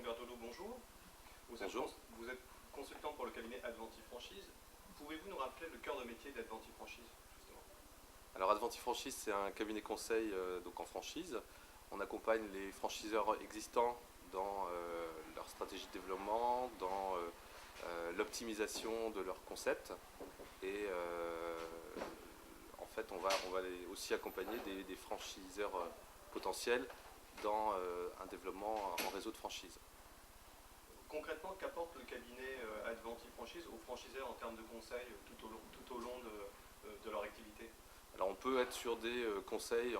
Berthelot, bonjour. Bonjour. Vous êtes consultant pour le cabinet Adventi Franchise. Pouvez-vous nous rappeler le cœur de métier d'Adventi Franchise, justement? Alors Adventi Franchise, c'est un cabinet conseil donc en franchise. On accompagne les franchiseurs existants dans leur stratégie de développement, dans l'optimisation de leur concept. Et en fait, on va aussi accompagner des franchiseurs potentiels dans un développement en réseau de franchise. Concrètement, qu'apporte le cabinet Adventi Franchise aux franchiseurs en termes de conseils tout au long de leur activité? Alors on peut être sur des conseils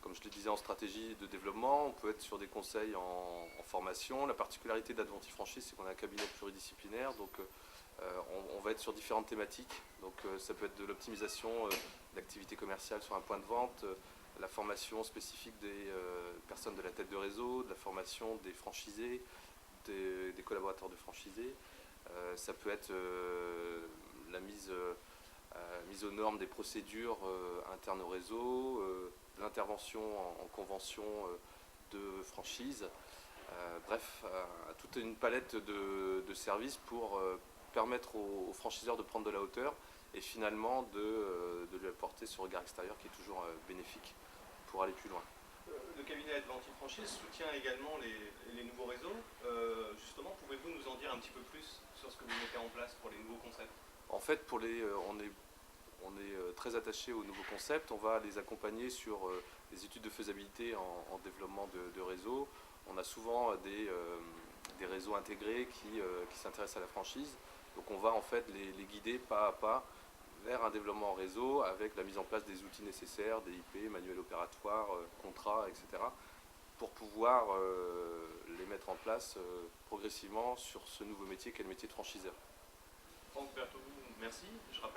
comme je le disais, en stratégie de développement, on peut être sur des conseils en formation. La particularité d'Adventi Franchise, c'est qu'on a un cabinet pluridisciplinaire, donc on va être sur différentes thématiques. Donc ça peut être de l'optimisation d'activités commerciales sur un point de vente, la formation spécifique des personnes de la tête de réseau, de la formation des franchisés, des collaborateurs de franchisés. Ça peut être la mise aux normes des procédures internes au réseau, l'intervention en convention de franchise. Bref, toute une palette de services pour permettre aux franchiseurs de prendre de la hauteur et finalement de lui apporter ce regard extérieur qui est toujours bénéfique pour aller plus loin. Le cabinet Adventi Franchise soutient également les nouveaux réseaux. Justement, pouvez-vous nous en dire un petit peu plus sur ce que vous mettez en place pour les nouveaux concepts? En fait, on est très attaché aux nouveaux concepts. On va les accompagner sur les études de faisabilité en développement de réseaux. On a souvent des réseaux intégrés qui s'intéressent à la franchise. Donc on va en fait les guider pas à pas vers un développement en réseau avec la mise en place des outils nécessaires, des IP, manuels opératoires, contrats, etc. pour pouvoir les mettre en place progressivement sur ce nouveau métier qu'est le métier de franchiseur. Franck Berthelot, merci. Je rappelle